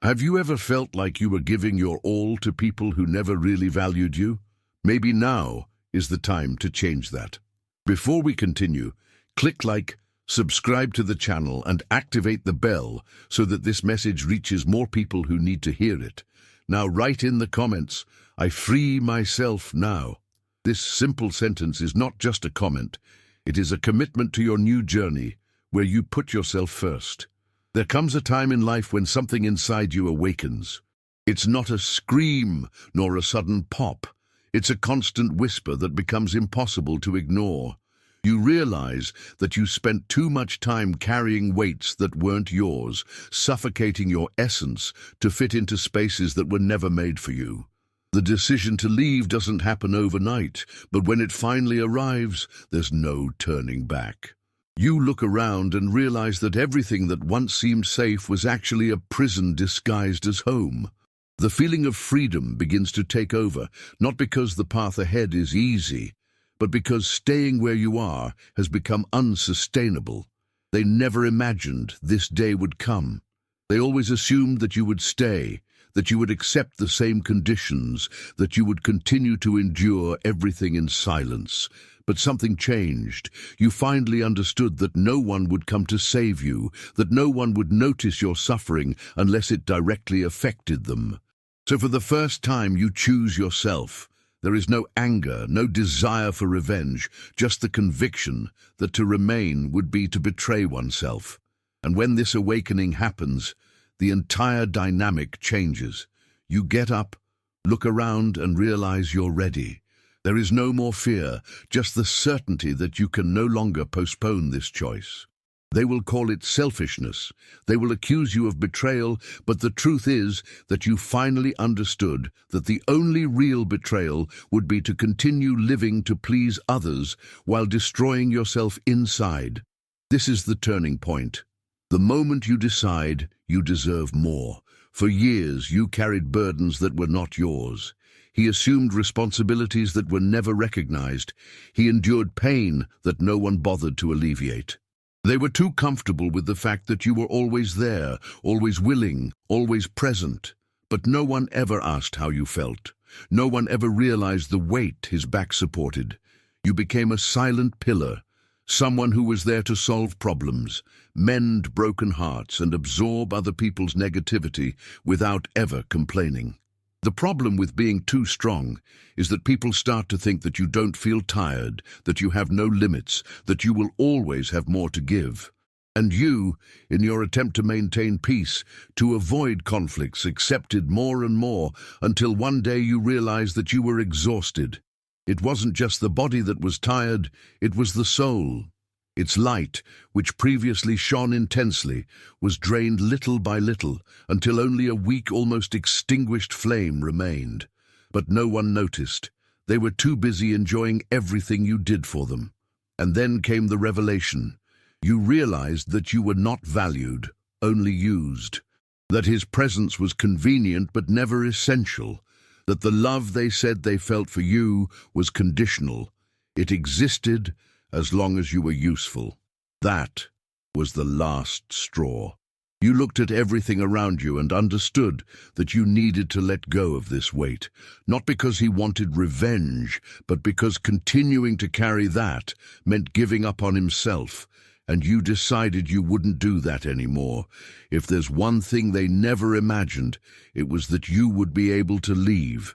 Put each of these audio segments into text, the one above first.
Have you ever felt like you were giving your all to people who never really valued you? Maybe now is the time to change that. Before we continue, click like, subscribe to the channel and activate the bell so that this message reaches more people who need to hear it. Now write in the comments, "I free myself now." This simple sentence is not just a comment, it is a commitment to your new journey where you put yourself first. There comes a time in life when something inside you awakens. It's not a scream nor a sudden pop. It's a constant whisper that becomes impossible to ignore. You realize that you spent too much time carrying weights that weren't yours, suffocating your essence to fit into spaces that were never made for you. The decision to leave doesn't happen overnight, but when it finally arrives, there's no turning back. You look around and realize that everything that once seemed safe was actually a prison disguised as home. The feeling of freedom begins to take over, not because the path ahead is easy, but because staying where you are has become unsustainable. They never imagined this day would come. They always assumed that you would stay, that you would accept the same conditions, that you would continue to endure everything in silence. But something changed. You finally understood that no one would come to save you, that no one would notice your suffering unless it directly affected them. So for the first time you choose yourself. There is no anger, no desire for revenge, just the conviction that to remain would be to betray oneself. And when this awakening happens, the entire dynamic changes. You get up, look around and realize you're ready. There is no more fear, just the certainty that you can no longer postpone this choice. They will call it selfishness. They will accuse you of betrayal, but the truth is that you finally understood that the only real betrayal would be to continue living to please others while destroying yourself inside. This is the turning point. The moment you decide you deserve more. For years you carried burdens that were not yours. He assumed responsibilities that were never recognized. He endured pain that no one bothered to alleviate. They were too comfortable with the fact that you were always there, always willing, always present. But no one ever asked how you felt. No one ever realized the weight his back supported. You became a silent pillar, someone who was there to solve problems, mend broken hearts, and absorb other people's negativity without ever complaining. The problem with being too strong is that people start to think that you don't feel tired, that you have no limits, that you will always have more to give. And you, in your attempt to maintain peace, to avoid conflicts, accepted more and more until one day you realized that you were exhausted. It wasn't just the body that was tired, it was the soul. Its light, which previously shone intensely, was drained little by little until only a weak, almost extinguished flame remained. But no one noticed. They were too busy enjoying everything you did for them. And then came the revelation. You realized that you were not valued, only used. That his presence was convenient but never essential. That the love they said they felt for you was conditional. It existed as long as you were useful. That was the last straw. You looked at everything around you and understood that you needed to let go of this weight, not because he wanted revenge, but because continuing to carry that meant giving up on himself, and you decided you wouldn't do that anymore. If there's one thing they never imagined, it was that you would be able to leave.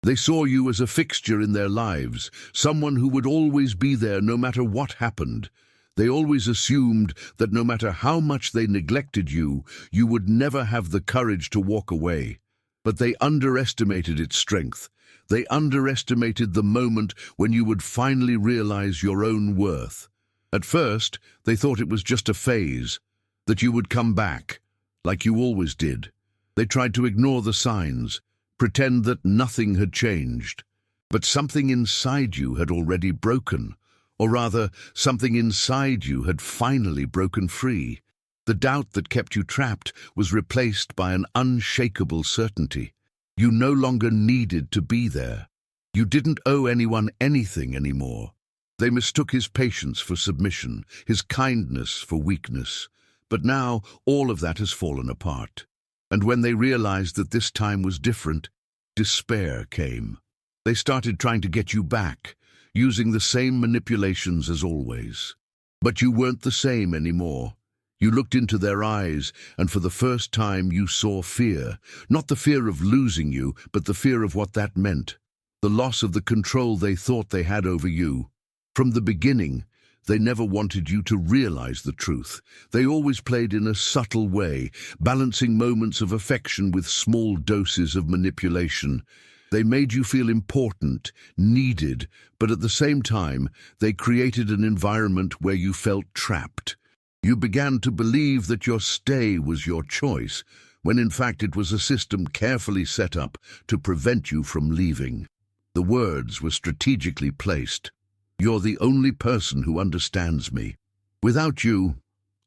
They saw you as a fixture in their lives, someone who would always be there no matter what happened. They always assumed that no matter how much they neglected you, you would never have the courage to walk away. But they underestimated its strength. They underestimated the moment when you would finally realize your own worth. At first, they thought it was just a phase, that you would come back, like you always did. They tried to ignore the signs, pretend that nothing had changed. But something inside you had already broken, or rather, something inside you had finally broken free. The doubt that kept you trapped was replaced by an unshakable certainty. You no longer needed to be there. You didn't owe anyone anything anymore. They mistook his patience for submission, his kindness for weakness. But now all of that has fallen apart. And when they realized that this time was different, despair came. They started trying to get you back, using the same manipulations as always. But you weren't the same anymore. You looked into their eyes, and for the first time you saw fear. Not the fear of losing you, but the fear of what that meant. The loss of the control they thought they had over you. From the beginning, they never wanted you to realize the truth. They always played in a subtle way, balancing moments of affection with small doses of manipulation. They made you feel important, needed, but at the same time, they created an environment where you felt trapped. You began to believe that your stay was your choice, when in fact it was a system carefully set up to prevent you from leaving. The words were strategically placed. You're the only person who understands me. Without you,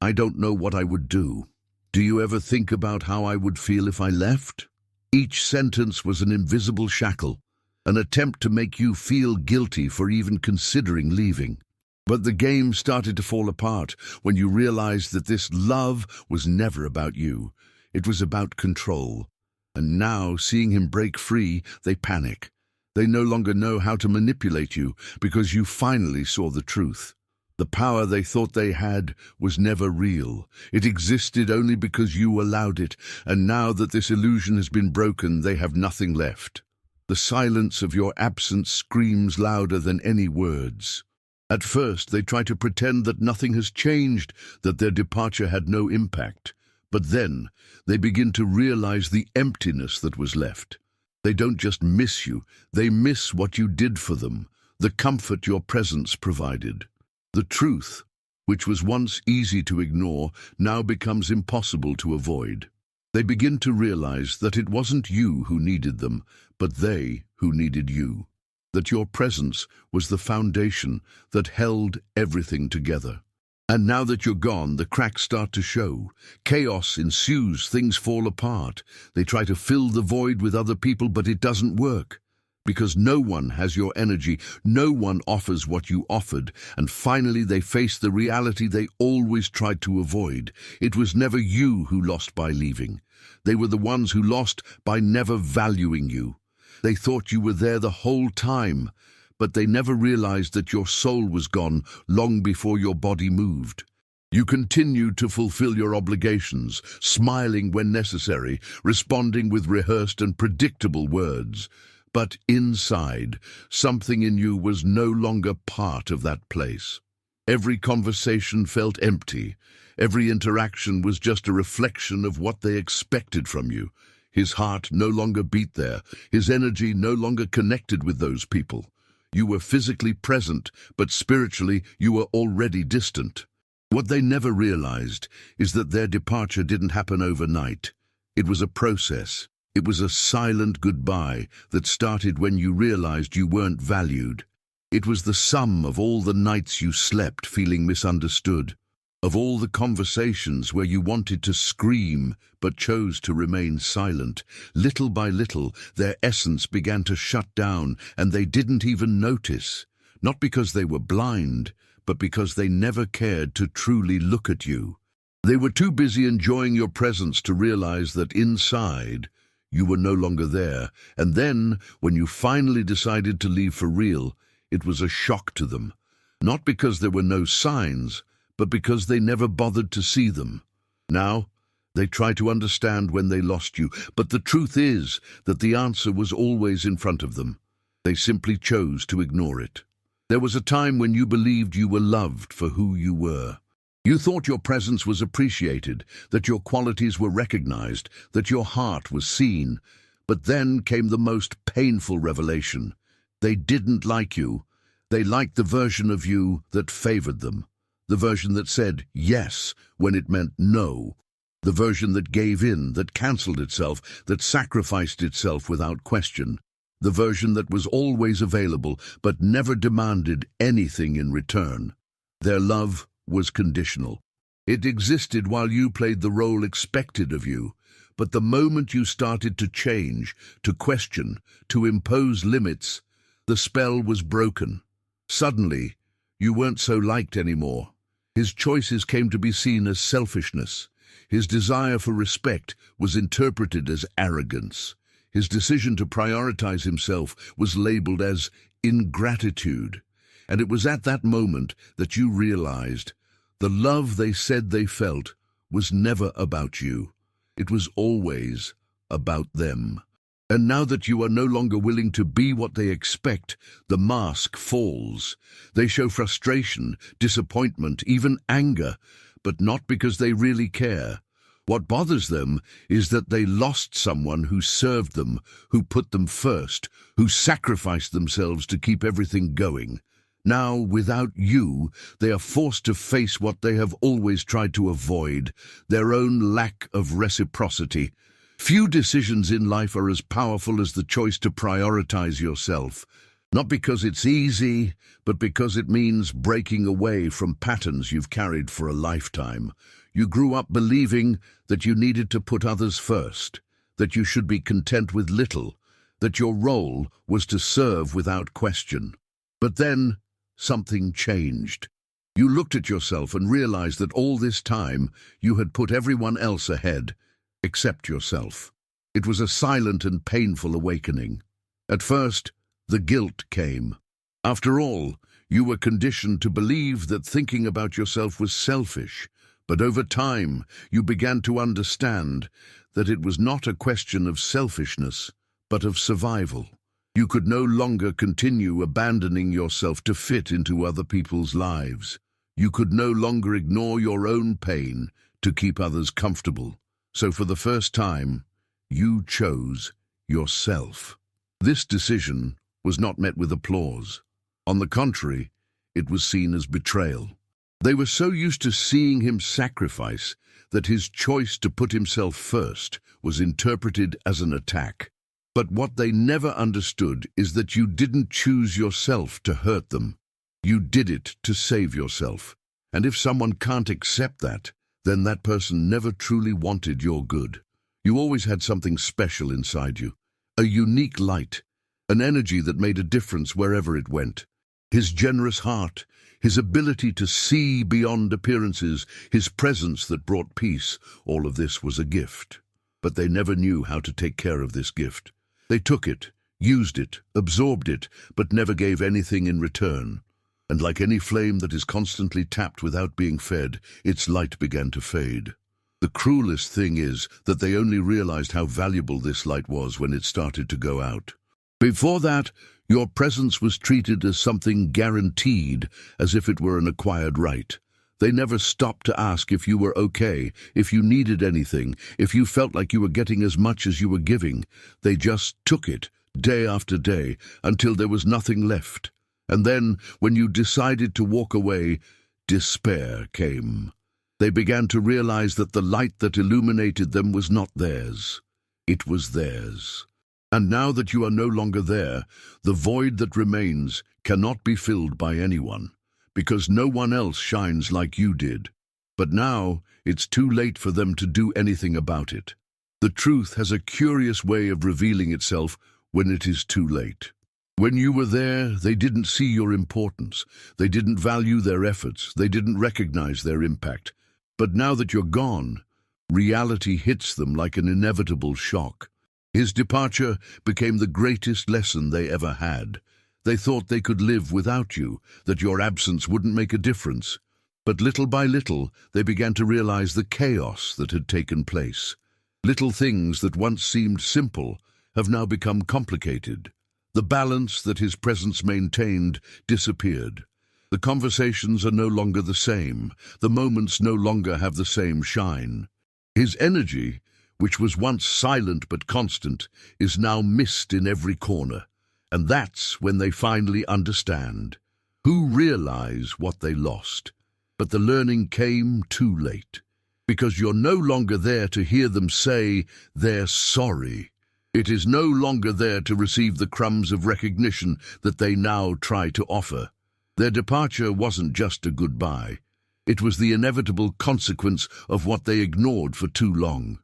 I don't know what I would do. Do you ever think about how I would feel if I left? Each sentence was an invisible shackle, an attempt to make you feel guilty for even considering leaving. But the game started to fall apart when you realized that this love was never about you. It was about control. And now, seeing him break free, they panic. They no longer know how to manipulate you because you finally saw the truth. The power they thought they had was never real. It existed only because you allowed it, and now that this illusion has been broken, they have nothing left. The silence of your absence screams louder than any words. At first, they try to pretend that nothing has changed, that their departure had no impact. But then, they begin to realize the emptiness that was left. They don't just miss you, they miss what you did for them, the comfort your presence provided. The truth, which was once easy to ignore, now becomes impossible to avoid. They begin to realize that it wasn't you who needed them, but they who needed you. That your presence was the foundation that held everything together. And now that you're gone, the cracks start to show. Chaos ensues, things fall apart. They try to fill the void with other people, but it doesn't work. Because no one has your energy, no one offers what you offered, and finally they face the reality they always tried to avoid. It was never you who lost by leaving. They were the ones who lost by never valuing you. They thought you were there the whole time, but they never realized that your soul was gone long before your body moved. You continued to fulfill your obligations, smiling when necessary, responding with rehearsed and predictable words. But inside, something in you was no longer part of that place. Every conversation felt empty. Every interaction was just a reflection of what they expected from you. His heart no longer beat there. His energy no longer connected with those people. You were physically present, but spiritually you were already distant. What they never realized is that their departure didn't happen overnight. It was a process. It was a silent goodbye that started when you realized you weren't valued. It was the sum of all the nights you slept feeling misunderstood, of all the conversations where you wanted to scream but chose to remain silent. Little by little, their essence began to shut down, and they didn't even notice. Not because they were blind, but because they never cared to truly look at you. They were too busy enjoying your presence to realize that inside, you were no longer there. And then, when you finally decided to leave for real, it was a shock to them. Not because there were no signs, but because they never bothered to see them. Now, they try to understand when they lost you, but the truth is that the answer was always in front of them. They simply chose to ignore it. There was a time when you believed you were loved for who you were. You thought your presence was appreciated, that your qualities were recognized, that your heart was seen. But then came the most painful revelation. They didn't like you. They liked the version of you that favored them. The version that said yes when it meant no. The version that gave in, that cancelled itself, that sacrificed itself without question. The version that was always available but never demanded anything in return. Their love was conditional. It existed while you played the role expected of you, but the moment you started to change, to question, to impose limits, the spell was broken. Suddenly, you weren't so liked anymore. His choices came to be seen as selfishness. His desire for respect was interpreted as arrogance. His decision to prioritize himself was labeled as ingratitude. And it was at that moment that you realized the love they said they felt was never about you. It was always about them. And now that you are no longer willing to be what they expect, the mask falls. They show frustration, disappointment, even anger, but not because they really care. What bothers them is that they lost someone who served them, who put them first, who sacrificed themselves to keep everything going. Now, without you, they are forced to face what they have always tried to avoid, their own lack of reciprocity. Few decisions in life are as powerful as the choice to prioritize yourself. Not because it's easy, but because it means breaking away from patterns you've carried for a lifetime. You grew up believing that you needed to put others first, that you should be content with little, that your role was to serve without question. But then, something changed. You looked at yourself and realized that all this time you had put everyone else ahead, except yourself. It was a silent and painful awakening. At first, the guilt came. After all, you were conditioned to believe that thinking about yourself was selfish, but over time you began to understand that it was not a question of selfishness, but of survival. You could no longer continue abandoning yourself to fit into other people's lives. You could no longer ignore your own pain to keep others comfortable. So for the first time, you chose yourself. This decision was not met with applause. On the contrary, it was seen as betrayal. They were so used to seeing him sacrifice that his choice to put himself first was interpreted as an attack. But what they never understood is that you didn't choose yourself to hurt them. You did it to save yourself. And if someone can't accept that, then that person never truly wanted your good. You always had something special inside you, a unique light, an energy that made a difference wherever it went. His generous heart, his ability to see beyond appearances, his presence that brought peace, all of this was a gift. But they never knew how to take care of this gift. They took it, used it, absorbed it, but never gave anything in return. And like any flame that is constantly tapped without being fed, its light began to fade. The cruelest thing is that they only realized how valuable this light was when it started to go out. Before that, your presence was treated as something guaranteed, as if it were an acquired right. They never stopped to ask if you were okay, if you needed anything, if you felt like you were getting as much as you were giving. They just took it, day after day, until there was nothing left. And then, when you decided to walk away, despair came. They began to realize that the light that illuminated them was not theirs. It was theirs. And now that you are no longer there, the void that remains cannot be filled by anyone, because no one else shines like you did. But now, it's too late for them to do anything about it. The truth has a curious way of revealing itself when it is too late. When you were there, they didn't see your importance. They didn't value their efforts. They didn't recognize their impact. But now that you're gone, reality hits them like an inevitable shock. His departure became the greatest lesson they ever had. They thought they could live without you, that your absence wouldn't make a difference. But little by little, they began to realize the chaos that had taken place. Little things that once seemed simple have now become complicated. The balance that his presence maintained disappeared. The conversations are no longer the same. The moments no longer have the same shine. His energy, which was once silent but constant, is now missed in every corner. And that's when they finally understand. Who realize what they lost. But the learning came too late. Because you're no longer there to hear them say they're sorry. It is no longer there to receive the crumbs of recognition that they now try to offer. Their departure wasn't just a goodbye. It was the inevitable consequence of what they ignored for too long.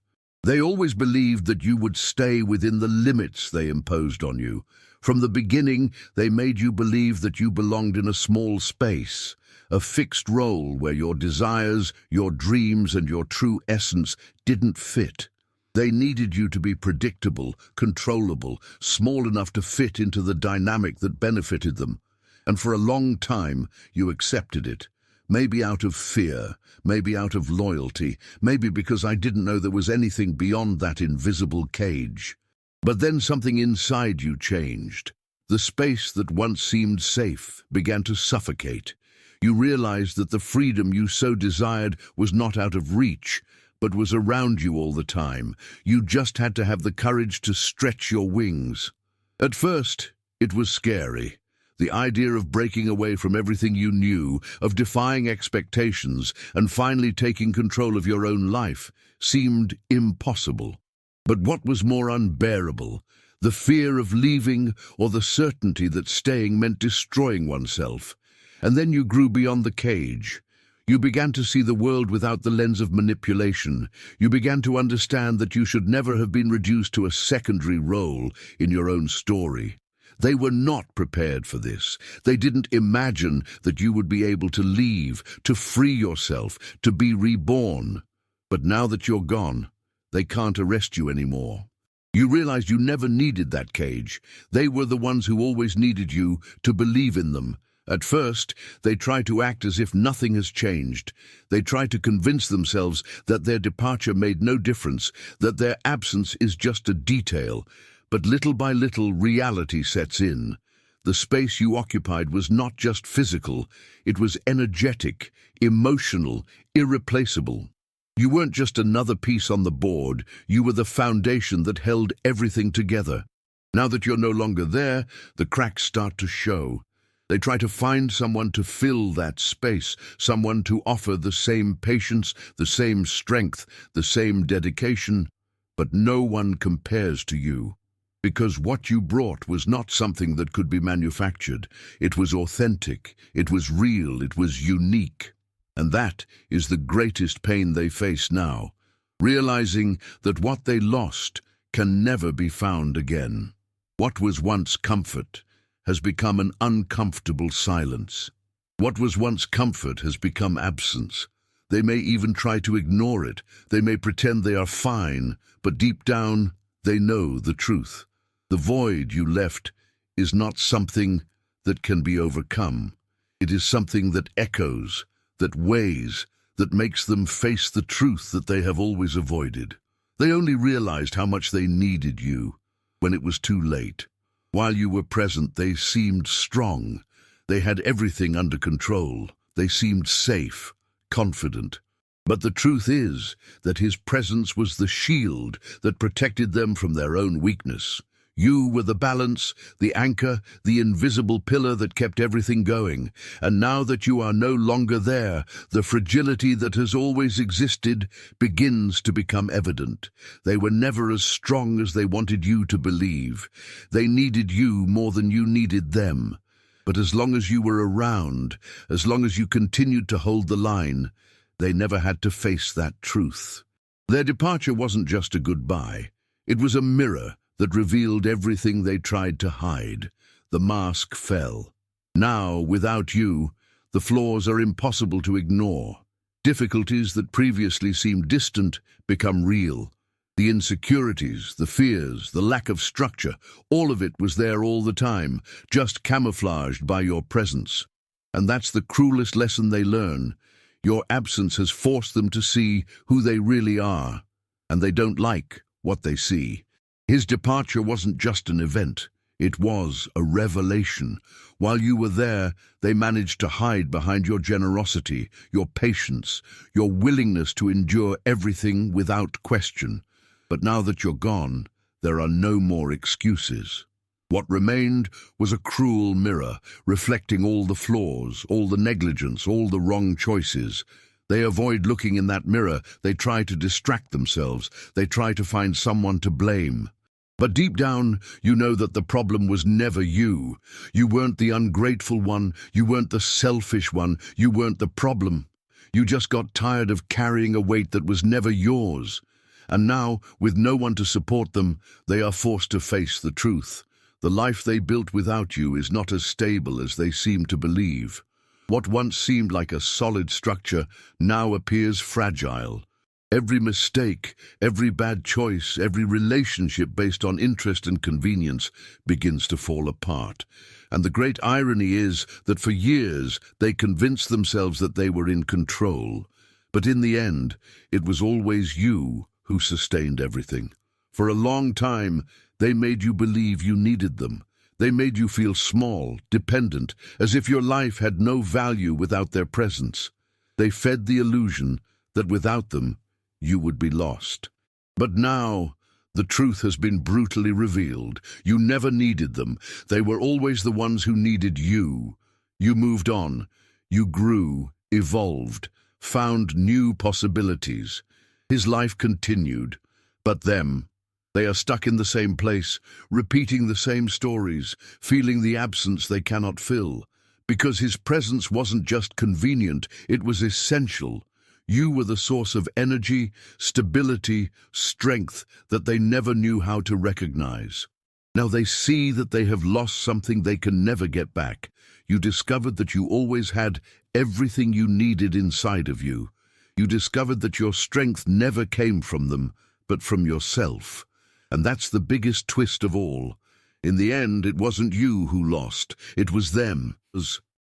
They always believed that you would stay within the limits they imposed on you, From the beginning, they made you believe that you belonged in a small space, a fixed role where your desires, your dreams, and your true essence didn't fit. They needed you to be predictable, controllable, small enough to fit into the dynamic that benefited them. And for a long time, you accepted it. Maybe out of fear, maybe out of loyalty, maybe because I didn't know there was anything beyond that invisible cage. But then something inside you changed. The space that once seemed safe began to suffocate. You realized that the freedom you so desired was not out of reach, but was around you all the time. You just had to have the courage to stretch your wings. At first, it was scary. The idea of breaking away from everything you knew, of defying expectations, and finally taking control of your own life, seemed impossible. But what was more unbearable? The fear of leaving or the certainty that staying meant destroying oneself. And then you grew beyond the cage. You began to see the world without the lens of manipulation. You began to understand that you should never have been reduced to a secondary role in your own story. They were not prepared for this. They didn't imagine that you would be able to leave, to free yourself, to be reborn. But now that you're gone, they can't arrest you anymore. You realized you never needed that cage. They were the ones who always needed you to believe in them. At first, they try to act as if nothing has changed. They try to convince themselves that their departure made no difference, that their absence is just a detail. But little by little, reality sets in. The space you occupied was not just physical, it was energetic, emotional, irreplaceable. You weren't just another piece on the board, you were the foundation that held everything together. Now that you're no longer there, the cracks start to show. They try to find someone to fill that space, someone to offer the same patience, the same strength, the same dedication, but no one compares to you. Because what you brought was not something that could be manufactured. It was authentic, it was real, it was unique. And that is the greatest pain they face now, realizing that what they lost can never be found again. What was once comfort has become an uncomfortable silence. What was once comfort has become absence. They may even try to ignore it. They may pretend they are fine, but deep down, they know the truth. The void you left is not something that can be overcome. It is something that echoes, that weighs, that makes them face the truth that they have always avoided. They only realized how much they needed you when it was too late. While you were present, they seemed strong. They had everything under control. They seemed safe, confident. But the truth is that his presence was the shield that protected them from their own weakness. You were the balance, the anchor, the invisible pillar that kept everything going. And now that you are no longer there, the fragility that has always existed begins to become evident. They were never as strong as they wanted you to believe. They needed you more than you needed them. But as long as you were around, as long as you continued to hold the line, they never had to face that truth. Their departure wasn't just a goodbye. It was a mirror that revealed everything they tried to hide. The mask fell. Now, without you, the flaws are impossible to ignore. Difficulties that previously seemed distant become real. The insecurities, the fears, the lack of structure, all of it was there all the time, just camouflaged by your presence. And that's the cruelest lesson they learn. Your absence has forced them to see who they really are, and they don't like what they see. His departure wasn't just an event, it was a revelation. While you were there, they managed to hide behind your generosity, your patience, your willingness to endure everything without question. But now that you're gone, there are no more excuses. What remained was a cruel mirror, reflecting all the flaws, all the negligence, all the wrong choices. They avoid looking in that mirror. They try to distract themselves. They try to find someone to blame. But deep down, you know that the problem was never you. You weren't the ungrateful one. You weren't the selfish one. You weren't the problem. You just got tired of carrying a weight that was never yours. And now, with no one to support them, they are forced to face the truth. The life they built without you is not as stable as they seem to believe. What once seemed like a solid structure now appears fragile. Every mistake, every bad choice, every relationship based on interest and convenience begins to fall apart. And the great irony is that for years they convinced themselves that they were in control. But in the end, it was always you who sustained everything. For a long time, they made you believe you needed them. They made you feel small, dependent, as if your life had no value without their presence. They fed the illusion that without them, you would be lost. But now, the truth has been brutally revealed. You never needed them. They were always the ones who needed you. You moved on. You grew, evolved, found new possibilities. His life continued. But them, they are stuck in the same place, repeating the same stories, feeling the absence they cannot fill. Because his presence wasn't just convenient, it was essential. You were the source of energy, stability, strength that they never knew how to recognize. Now they see that they have lost something they can never get back. You discovered that you always had everything you needed inside of you. You discovered that your strength never came from them, but from yourself. And that's the biggest twist of all. In the end, it wasn't you who lost, it was them.